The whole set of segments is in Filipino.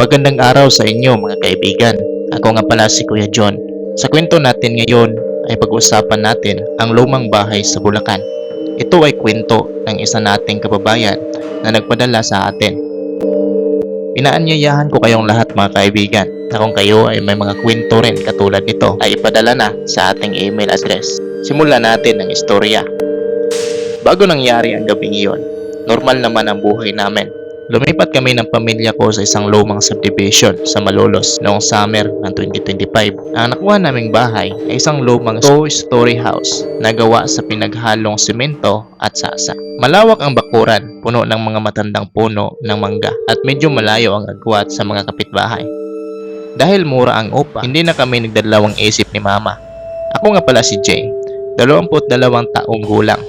Magandang araw sa inyo mga kaibigan. Ako nga pala si Kuya John. Sa kwento natin ngayon ay pag-uusapan natin ang lumang bahay sa Bulacan. Ito ay kwento ng isa nating kababayan na nagpadala sa atin. Inaanyayahan ko kayong lahat mga kaibigan na kung kayo ay may mga kwento rin katulad nito ay ipadala na sa ating email address. Simulan natin ang istorya. Bago nangyari ang gabing iyon, normal naman ang buhay namin. Lumipat kami ng pamilya ko sa isang lumang subdivision sa Malolos noong summer ng 2025. Ang nakuha naming bahay ay isang lumang two-story house na gawa sa pinaghalong simento at sasa. Malawak ang bakuran, puno ng mga matandang puno ng mangga at medyo malayo ang agwat sa mga kapitbahay. Dahil mura ang upa, hindi na kami nagdalawang isip ni Mama. Ako nga pala si Jay, 22 taong gulang.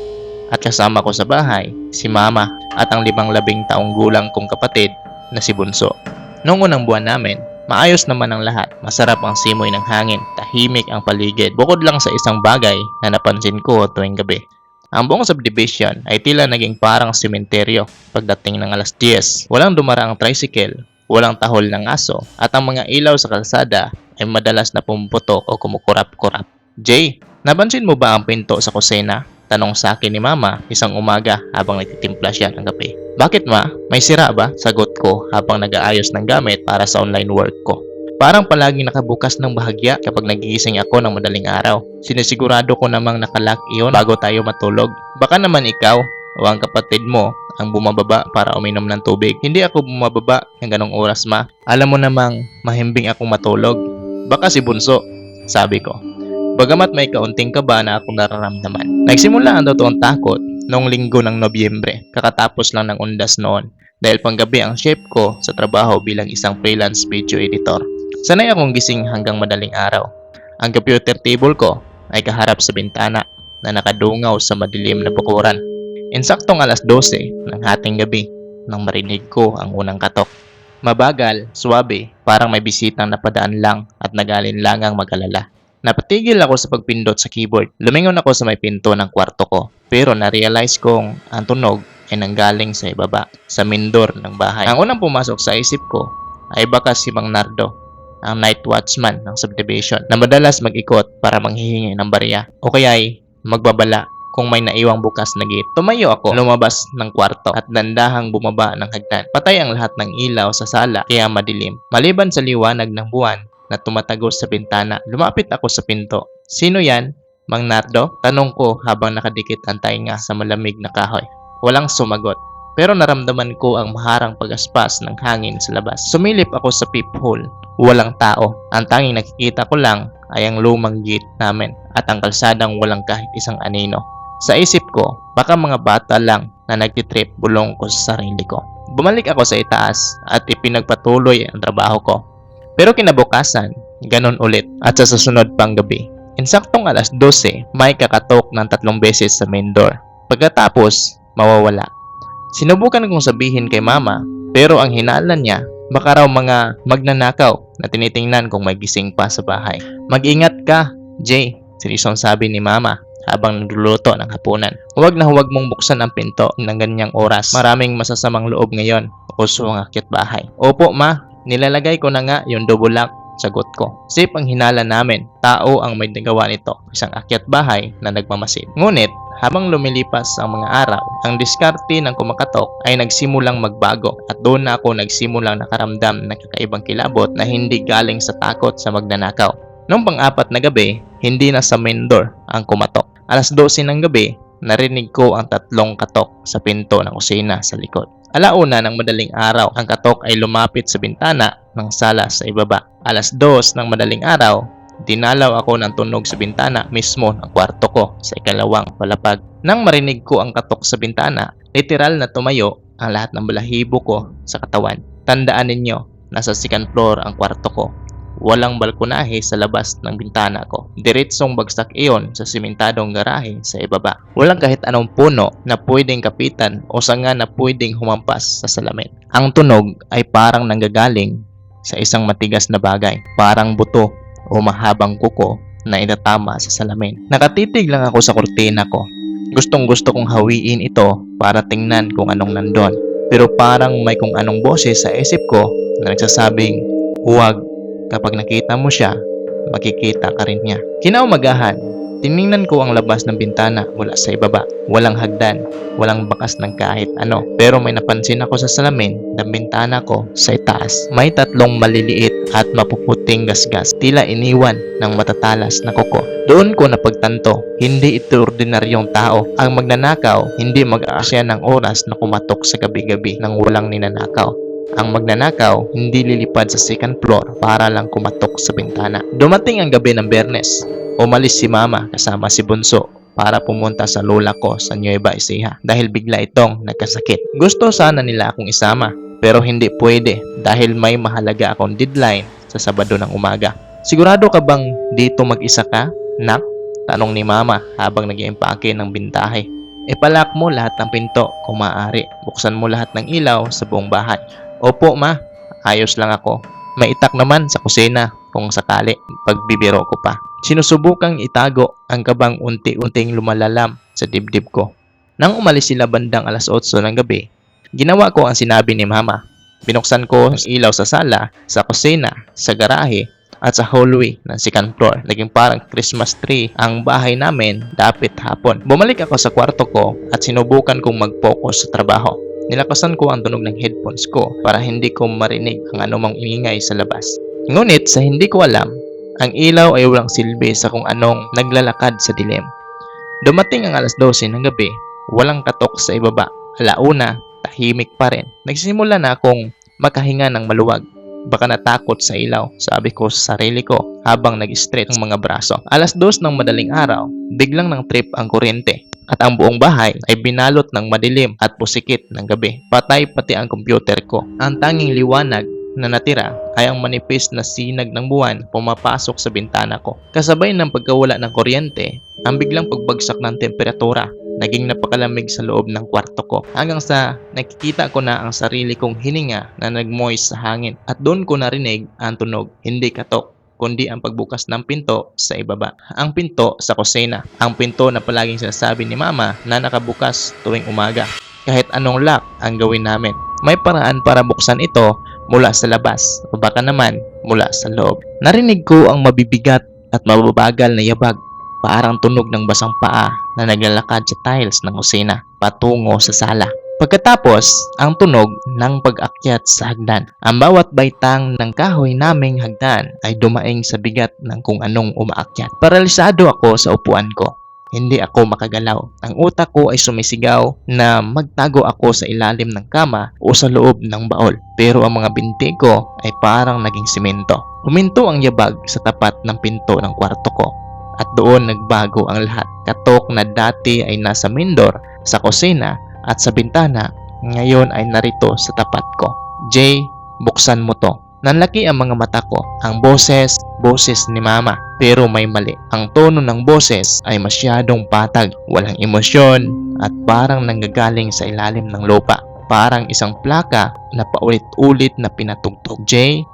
At kasama ko sa bahay, si Mama at ang 15 taong gulang kong kapatid na si Bunso. Noong unang buwan namin, maayos naman ang lahat. Masarap ang simoy ng hangin, tahimik ang paligid. Bukod lang sa isang bagay na napansin ko tuwing gabi. Ang buong subdivision ay tila naging parang sementeryo pagdating ng alas 10. Walang dumaraang tricycle, walang tahol ng aso, at ang mga ilaw sa kalsada ay madalas na pumuputok o kumukurap-kurap. Jay, napansin mo ba ang pinto sa kusina? Tanong sa akin ni Mama isang umaga habang nagtitimpla siya ng kape. Bakit ma? May sira ba? Sagot ko habang nag-aayos ng gamit para sa online work ko. Parang palaging nakabukas ng bahagya kapag nagigising ako ng madaling araw. Sinisigurado ko namang nakalock iyon bago tayo matulog. Baka naman ikaw o ang kapatid mo ang bumababa para uminom ng tubig. Hindi ako bumababa ng ganong oras ma. Alam mo namang mahimbing akong matulog. Baka si Bunso, sabi ko. Bagamat may kaunting kaba na akong nararamdaman. Nagsimula ang totoong takot noong linggo ng Nobyembre. Kakatapos lang ng undas noon dahil panggabi ang shift ko sa trabaho bilang isang freelance video editor. Sanay akong gising hanggang madaling araw. Ang computer table ko ay kaharap sa bintana na nakadungaw sa madilim na bukuran. Insaktong alas 12 ng hating gabi nang marinig ko ang unang katok. Mabagal, suwabe, parang may bisitang napadaan lang at nagalinlangang mag-alala. Napatigil ako sa pagpindot sa keyboard. Lumingon ako sa may pinto ng kwarto ko. Pero na-realize kong ang tunog ay nanggaling sa ibaba, sa mindor ng bahay. Ang unang pumasok sa isip ko ay baka si Mang Nardo, ang night watchman ng subdivision na madalas mag-ikot para manghihingi ng barya o kaya'y magbabala kung may naiwang bukas na gate. Tumayo ako, lumabas ng kwarto at dandahang bumaba ng hagdan. Patay ang lahat ng ilaw sa sala kaya madilim. Maliban sa liwanag ng buwan na tumatagos sa bintana, lumapit ako sa pinto. Sino yan? Mang Nardo? Tanong ko habang nakadikit ang tainga sa malamig na kahoy. Walang sumagot. Pero naramdaman ko ang maharang pagaspas ng hangin sa labas. Sumilip ako sa peephole. Walang tao. Ang tanging nakikita ko lang ay ang lumang gate namin at ang kalsadang walang kahit isang anino. Sa isip ko, baka mga bata lang na nagtitrip, bulong ko sa sarili ko. Bumalik ako sa itaas at ipinagpatuloy ang trabaho ko. Pero kinabukasan, ganun ulit at sa susunod pang gabi. Insaktong alas 12, may kakatok ng 3 beses sa main door. Pagkatapos, mawawala. Sinubukan kong sabihin kay Mama, pero ang hinala niya, baka raw mga magnanakaw na tinitingnan kung may gising pa sa bahay. Mag-ingat ka, Jay, seryosong sabi ni Mama habang nagluluto ng hapunan. Huwag na huwag mong buksan ang pinto ng ganyang oras. Maraming masasamang loob ngayon. Uso ang akyat bahay. Opo, Ma. Nilalagay ko na nga yung double lock, sagot ko. Safe ang hinala namin, tao ang may nagawa nito, isang akyat bahay na nagmamasid. Ngunit, habang lumilipas ang mga araw, ang diskarte ng kumakatok ay nagsimulang magbago at doon na ako nagsimulang nakaramdam ng kakaibang kilabot na hindi galing sa takot sa magnanakaw. Noong pang-apat na gabi, hindi na sa main door ang kumatok. Alas 12 ng gabi, narinig ko ang 3 katok sa pinto ng kusina sa likod. Alauna ng madaling araw, ang katok ay lumapit sa bintana ng sala sa ibaba. Alas 2 ng madaling araw, dinalaw ako ng tunog sa bintana mismo ng kwarto ko sa ikalawang palapag. Nang marinig ko ang katok sa bintana, literal na tumayo ang lahat ng balahibo ko sa katawan. Tandaan ninyo, nasa second floor ang kwarto ko. Walang balkonahe sa labas ng bintana ko. Diretsong bagsak iyon sa simentadong garahe sa ibaba. Walang kahit anong puno na pwedeng kapitan o sanga na pwedeng humampas sa salamin. Ang tunog ay parang nanggagaling sa isang matigas na bagay, parang buto o mahabang kuko na itatama sa salamin. Nakatitig lang ako sa kurtina ko. Gustong gusto kong hawiin ito para tingnan kung anong nandun. Pero parang may kung anong boses sa isip ko na nagsasabing, huwag, kapag nakita mo siya, makikita ka rin niya. Kinaumagahan, tiningnan ko ang labas ng bintana mula sa ibaba. Walang hagdan, walang bakas ng kahit ano. Pero may napansin ako sa salamin ng bintana ko sa itaas. May tatlong maliliit at mapuputing gasgas, tila iniwan ng matatalas na kuko. Doon ko napagtanto, hindi ito ordinaryong tao. Ang magnanakaw, hindi mag-aasya ng oras na kumatok sa gabi-gabi nang walang ninanakaw. Ang magnanakaw, hindi lilipad sa second floor para lang kumatok sa bintana. Dumating ang gabi ng Biyernes. Umalis si Mama kasama si Bunso para pumunta sa lola ko sa Nueva Ecija dahil bigla itong nagkasakit. Gusto sana nila akong isama pero hindi pwede dahil may mahalaga akong deadline sa Sabado ng umaga. Sigurado ka bang dito mag-isa ka, nak? Tanong ni Mama habang nag-iimpake ng bintahe. Ipalak mo lahat ng pinto kung maaari. Buksan mo lahat ng ilaw sa buong bahay. Opo, Ma. Ayos lang ako. May itak naman sa kusina kung sakali, pagbibiro ko pa. Sinusubukang itago ang kabang unti-unting lumalalam sa dibdib ko. Nang umalis sila bandang alas 8 ng gabi, ginawa ko ang sinabi ni Mama. Binuksan ko ang ilaw sa sala, sa kusina, sa garahe, at sa hallway ng second floor. Naging parang Christmas tree ang bahay namin dapit hapon. Bumalik ako sa kwarto ko at sinubukan kong mag-focus sa trabaho. Nilakasan ko ang tunog ng headphones ko para hindi ko marinig ang anumang ingay sa labas. Ngunit sa hindi ko alam, ang ilaw ay walang silbi sa kung anong naglalakad sa dilim. Dumating ang alas 12 ng gabi, walang katok sa ibaba. Alauna, tahimik pa rin. Nagsisimula na akong makahinga ng maluwag. Baka natakot sa ilaw, sabi ko sa sarili ko habang nag-stretch ang mga braso. Alas 2 ng madaling araw, biglang nang trip ang kuryente at ang buong bahay ay binalot ng madilim at pusikit ng gabi. Patay pati ang computer ko. Ang tanging liwanag na natira ay ang manipis na sinag ng buwan pumapasok sa bintana ko. Kasabay ng pagkawala ng kuryente, ang biglang pagbagsak ng temperatura. Naging napakalamig sa loob ng kwarto ko hanggang sa nakikita ko na ang sarili kong hininga na nagmoist sa hangin at doon ko narinig ang tunog, hindi katok kundi ang pagbukas ng pinto sa ibaba. Ang pinto sa kusina, ang pinto na palaging sinasabi ni Mama na nakabukas tuwing umaga. Kahit anong lock ang gawin namin, may paraan para buksan ito mula sa labas o baka naman mula sa loob. Narinig ko ang mabibigat at mababagal na yabag, parang tunog ng basang paa na naglalakad sa tiles ng kusina patungo sa sala. Pagkatapos, ang tunog ng pag-akyat sa hagdan. Ang bawat baitang ng kahoy naming hagdan ay dumaing sa bigat ng kung anong umaakyat. Paralisado ako sa upuan ko. Hindi ako makagalaw. Ang utak ko ay sumisigaw na magtago ako sa ilalim ng kama o sa loob ng baol. Pero ang mga binti ko ay parang naging simento. Huminto ang yabag sa tapat ng pinto ng kwarto ko. At doon nagbago ang lahat. Katok na dati ay nasa main door, sa kusina at sa bintana, ngayon ay narito sa tapat ko. Jay, buksan mo to. Nanlaki ang mga mata ko. Ang boses ni Mama. Pero may mali. Ang tono ng boses ay masyadong patag, walang emosyon at parang nanggagaling sa ilalim ng lupa. Parang isang plaka na paulit-ulit na pinatugtog. Jay,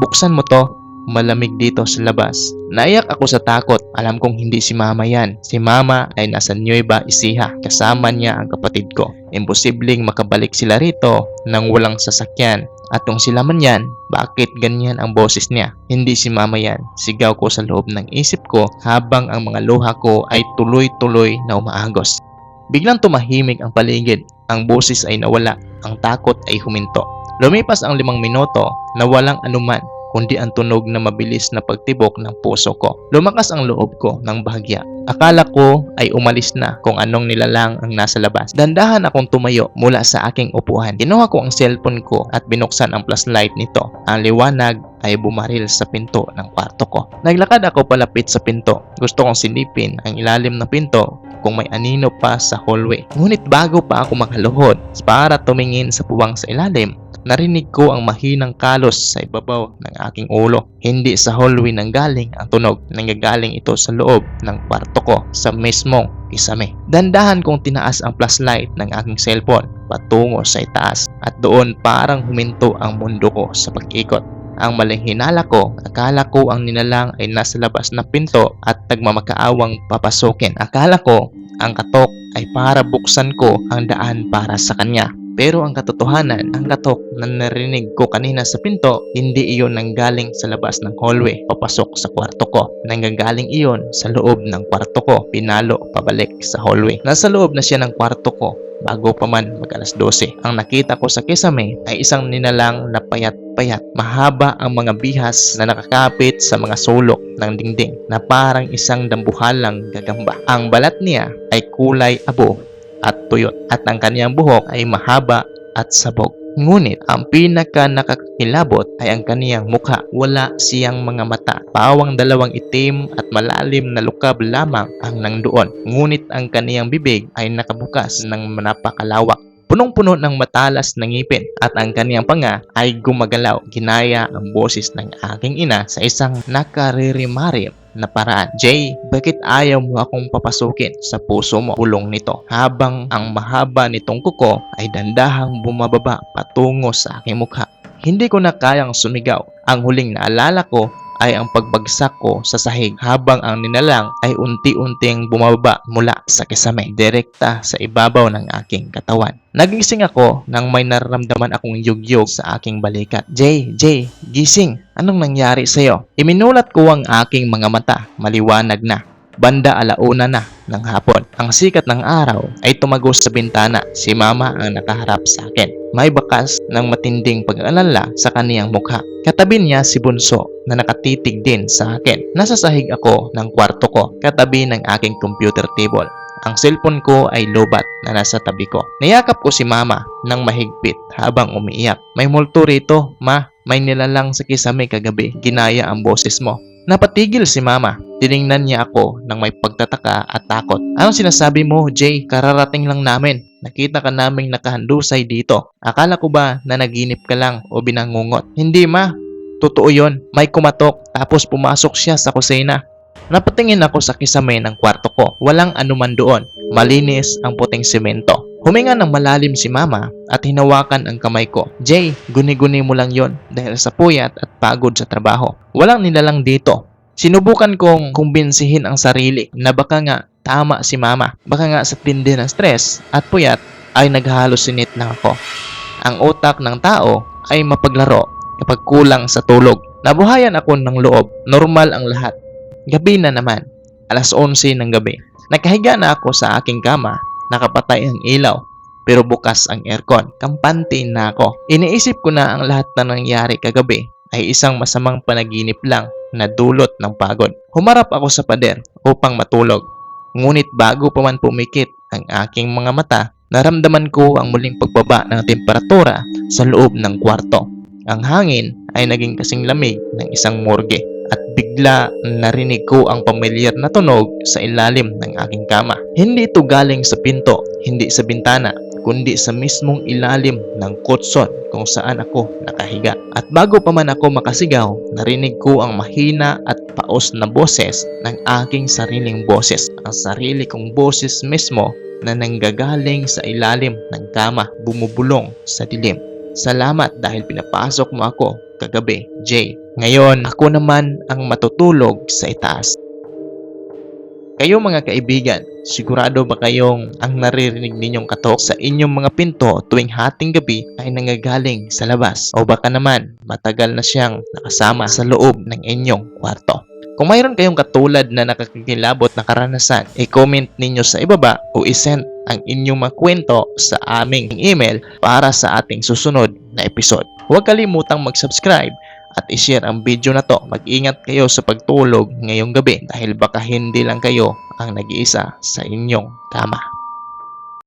buksan mo to. Malamig dito sa labas. Naiyak ako sa takot. Alam kong hindi si Mama yan. Si Mama ay nasa Nueva Ecija. Kasama niya ang kapatid ko. Imposibleng makabalik sila rito nang walang sasakyan. At kung sila man yan, bakit ganyan ang boses niya? Hindi si Mama yan. Sigaw ko sa loob ng isip ko habang ang mga luha ko ay tuloy-tuloy na umaagos. Biglang tumahimik ang paligid. Ang boses ay nawala. Ang takot ay huminto. Lumipas ang 5 minuto na walang anuman kundi ang tunog na mabilis na pagtibok ng puso ko. Lumakas ang loob ko ng bahagya. Akala ko ay umalis na kung anong nilalang ang nasa labas. Dandahan akong tumayo mula sa aking upuan. Kinuha ko ang cellphone ko at binuksan ang flashlight nito. Ang liwanag ay bumaril sa pinto ng kwarto ko. Naglakad ako palapit sa pinto. Gusto kong silipin ang ilalim ng pinto kung may anino pa sa hallway. Ngunit bago pa ako makaluhod para tumingin sa puwang sa ilalim, narinig ko ang mahinang kalos sa ibabaw ng aking ulo. Hindi sa hallway nanggaling ang tunog. Nanggagaling ito sa loob ng kwarto ko sa mismong kisame. Dandahan kong tinaas ang flashlight ng aking cellphone patungo sa itaas at doon parang huminto ang mundo ko sa pag-ikot. Ang maling hinala ko, akala ko ang nilalang ay nasa labas ng pinto at nagmamakaawang papasukin. Akala ko ang katok ay para buksan ko ang daan para sa kanya. Pero ang katotohanan, ang katok na narinig ko kanina sa pinto, hindi iyon nanggaling sa labas ng hallway, papasok sa kwarto ko. Nanggagaling iyon sa loob ng kwarto ko, pinalo pabalik sa hallway. Nasa loob na siya ng kwarto ko bago pa man mag alas 12. Ang nakita ko sa kisame ay isang ninalang na payat-payat. Mahaba ang mga bihas na nakakapit sa mga sulok ng dingding na parang isang dambuhalang gagamba. Ang balat niya ay kulay abo at tuyot at ang kaniyang buhok ay mahaba at sabog. Ngunit ang pinaka nakakakilabot ay ang kaniyang mukha. Wala siyang mga mata. Pawang dalawang itim at malalim na lukab lamang ang nandoon. Ngunit ang kaniyang bibig ay nakabukas ng napakalawak. Punong-puno ng matalas na ngipin at ang kaniyang panga ay gumagalaw. Ginaya ang boses ng aking ina sa isang nakaririmarim na paraan. Jay, bakit ayaw mo akong papasukin sa puso mo? Pulong nito. Habang ang mahaba nitong kuko ay dandahang bumababa patungo sa aking mukha. Hindi ko na kayang sumigaw. Ang huling naalala ko ay ang pagbagsak ko sa sahig habang ang ninalang ay unti-unting bumababa mula sa kisame direkta sa ibabaw ng aking katawan. Nagising ako nang may nararamdaman akong yugyog sa aking balikat. Jay, gising! Anong nangyari sa'yo? Iminulat ko ang aking mga mata. Maliwanag na. Banda alauna na ng hapon. Ang sikat ng araw ay tumagos sa bintana. Si mama ang nakaharap sa akin. May bakas ng matinding pag-aalala sa kaniyang mukha. Katabi niya si Bunso na nakatitig din sa akin. Nasa sahig ako ng kwarto ko, katabi ng aking computer table. Ang cellphone ko ay lobat na nasa tabi ko. Niyakap ko si mama ng mahigpit habang umiiyak. May multo rito, ma. May nilalang sa kisame kagabi. Ginaya ang boses mo. Napatigil si mama. Tiningnan niya ako ng may pagtataka at takot. Anong sinasabi mo, Jay? Kararating lang namin. Nakita ka naming nakahandusay dito. Akala ko ba na naginip ka lang o binangungot? Hindi ma. Totoo yon. May kumatok tapos pumasok siya sa kusina. Napatingin ako sa kisame ng kwarto ko. Walang anuman doon. Malinis ang puting semento. Huminga ng malalim si mama at hinawakan ang kamay ko. Jay, guni-guni mo lang yon dahil sa puyat at pagod sa trabaho. Walang nilalang dito. Sinubukan kong kumbinsihin ang sarili na baka nga tama si mama. Baka nga sa tindi ng stress at puyat ay naghahalusinate na ako. Ang utak ng tao ay mapaglaro kapag kulang sa tulog. Nabuhayan ako ng loob. Normal ang lahat. Gabi na naman. Alas 11 ng gabi. Nakahiga na ako sa aking kama. Nakapatay ang ilaw. Pero bukas ang aircon. Kampante na ako. Iniisip ko na ang lahat na nangyari kagabi ay isang masamang panaginip lang na dulot ng pagod. Humarap ako sa pader upang matulog. Ngunit bago pa man pumikit ang aking mga mata, naramdaman ko ang muling pagbaba ng temperatura sa loob ng kwarto. Ang hangin ay naging kasing lamig ng isang morgue at bigla narinig ko ang pamilyar na tunog sa ilalim ng aking kama. Hindi ito galing sa pinto, hindi sa bintana, kundi sa mismong ilalim ng kutson kung saan ako nakahiga. At bago pa man ako makasigaw, narinig ko ang mahina at paos na boses ng aking sariling boses. Ang sarili kong boses mismo na nanggagaling sa ilalim ng kama, bumubulong sa dilim. Salamat dahil pinapasok mo ako kagabi, Jay. Ngayon, ako naman ang matutulog sa itaas. Kayo mga kaibigan, sigurado ba kayong ang naririnig ninyong katok sa inyong mga pinto tuwing hating gabi ay nanggagaling sa labas? O baka naman matagal na siyang nakasama sa loob ng inyong kwarto? Kung mayroon kayong katulad na nakakakilabot na karanasan, i-comment ninyo sa ibaba o i-send ang inyong mga kwento sa aming email para sa ating susunod na episode. Huwag kalimutang mag-subscribe at i-share ang video na to. Mag-ingat kayo sa pagtulog ngayong gabi dahil baka hindi lang kayo ang nag-iisa sa inyong kama.